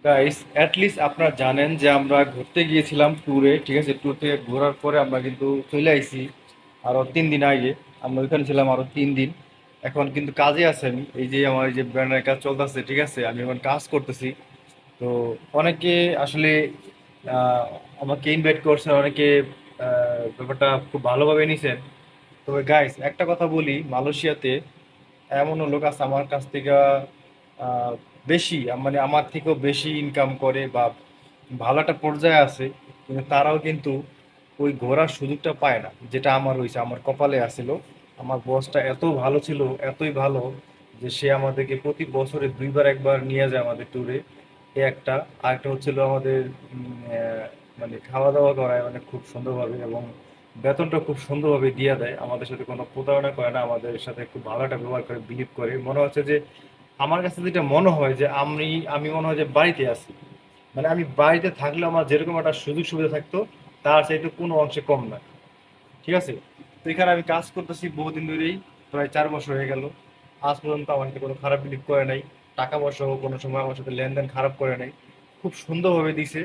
Guys at least আপনারা জানেন যে আমরা ঘুরতে গিয়েছিলাম ট্যুরে, ঠিক আছে? ট্যুর থেকে ঘোরার পরে আমরা কিন্তু চলে আইছি আরো 3 দিন আগে। আমরা ওইখানে ছিলাম আরো 3 দিন। এখন কিন্তু কাজে আছে, আমি এই যে আমার এই যে ব্যানারের কাজ চলতেছে, ঠিক আছে? আমি এখন কাজ করতেছি। তো অনেকে আসলে আহ, আমাকে ইনভাইট করছেন, অনেকে ব্যাপারটা খুব ভালোভাবে নিছেন। তবে গাইস একটা কথা বলি, মালয়েশিয়াতে এমনও লোক আছে আমার কাছ থেকে আহ, বেশি, মানে আমার থেকেও বেশি ইনকাম করে বা ভালো একটা পর্যায়ে আছে, কিন্তু তারাও কিন্তু ওই ঘোরার সুযোগটা পায় না যেটা আমার হয়েছে, আমার কপালে আসছিল। আমার বসটা এত ভালো ছিল, এতই ভালো যে সে আমাদেরকে প্রতি বছরে 2বার একবার নিয়ে যায় আমাদের ট্যুরে। এ একটা। আরেকটা হচ্ছিল আমাদের মানে খাওয়া দাওয়া করায় মানে খুব সুন্দরভাবে, এবং বেতনটা খুব সুন্দরভাবে দিয়ে দেয়, আমাদের সাথে কোনো প্রতারণা করে না, আমাদের সাথে খুব ভালো একটা ব্যবহার করে, বিহেভ করে। মনে হচ্ছে যে আমার কাছে যেটা মনে হয় যে আমি আমি মনে হয় যে বাড়িতে আছি, মানে আমি বাড়িতে থাকলে আমার যেরকম একটা সুযোগ সুবিধা থাকতো তার চাইতে কোনো অংশে কম না। ঠিক আছে? তো এখানে আমি কাজ করতেছি বহুদিন ধরেই, প্রায় 4 বছর হয়ে গেল। আজ পর্যন্ত আমার সাথে কোনো খারাপ বিহেভ করে নাই, টাকা পয়সাও কোনো সময় আমার সাথে লেনদেন খারাপ করে নাই, খুব সুন্দরভাবে দিছে।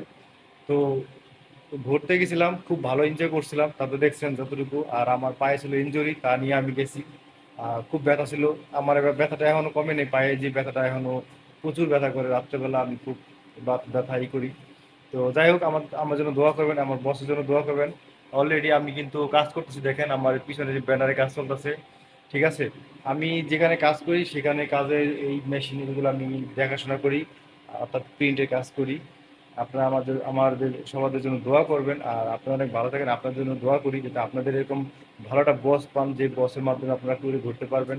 তো ঘুরতে গেছিলাম, খুব ভালো এনজয় করছিলাম, তারপরে দেখছেন যতটুকু। আর আমার পায়ে ছিল ইনজুরি, তা নিয়ে আমি গেছি। খুব ব্যথা ছিল আমার, এবার ব্যথাটা এখনো কমে নেই, পায়ে যে ব্যথাটা এখনো প্রচুর ব্যথা করে, রাত্রেবেলা আমি খুব ব্যথা করি। তো যাই হোক, আমার জন্য দোয়া করবেন, আমার বসের জন্য দোয়া করবেন। অলরেডি আমি কিন্তু কাজ করতেছি, দেখেন আমার পিছনে যে ব্যানারে কাজ চলতেছে। ঠিক আছে? আমি যেখানে কাজ করি সেখানে কাজের এই মেশিনগুলো আমি দেখাশোনা করি, অর্থাৎ প্রিন্টের কাজ করি। আপনারা আমাদের সবার জন্য দোয়া করবেন, আর আপনারা অনেক ভালো থাকেন, আপনাদের জন্য দোয়া করি যাতে আপনাদের এরকম ভালো একটা বস পান, যে বসের মাধ্যমে আপনারা ট্যুরে ঘুরতে পারবেন।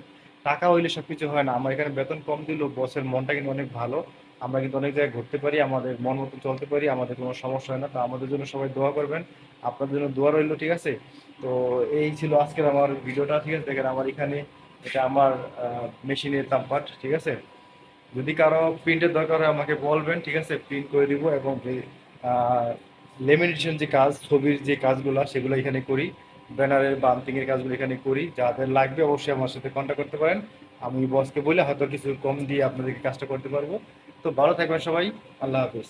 টাকা হইলে সবকিছু হয় না, আমার এখানে বেতন কম দিলেও বসের মনটা কিন্তু অনেক ভালো। আমরা কিন্তু অনেক জায়গায় ঘুরতে পারি, আমাদের মন মতো চলতে পারি, আমাদের কোনো সমস্যা হয় না। তো আমাদের জন্য সবাই দোয়া করবেন, আপনাদের জন্য দোয়া রইলো, ঠিক আছে? তো এই ছিল আজকের আমার ভিডিওটা, ঠিক আছে? দেখেন আমার এখানে এটা আমার মেশিনের তাপপাট, ঠিক আছে? যদি কারো প্রিন্টের দরকার হয় আমাকে বলবেন, ঠিক আছে? প্রিন্ট করে দিব। এবং যে লেমিনেশন যে কাজ, ছবির যে কাজগুলো সেগুলো এখানে করি, ব্যানারের বান্টিং এর কাজগুলো এখানে করি। যাদের লাগবে অবশ্যই আমার সাথে কন্ট্যাক্ট করতে পারেন, আমি বসকে বলে হয়তো কিছু কম দিয়ে আপনাদেরকে কাজটা করতে পারবো। তো ভালো থাকবেন সবাই, আল্লাহ হাফেজ।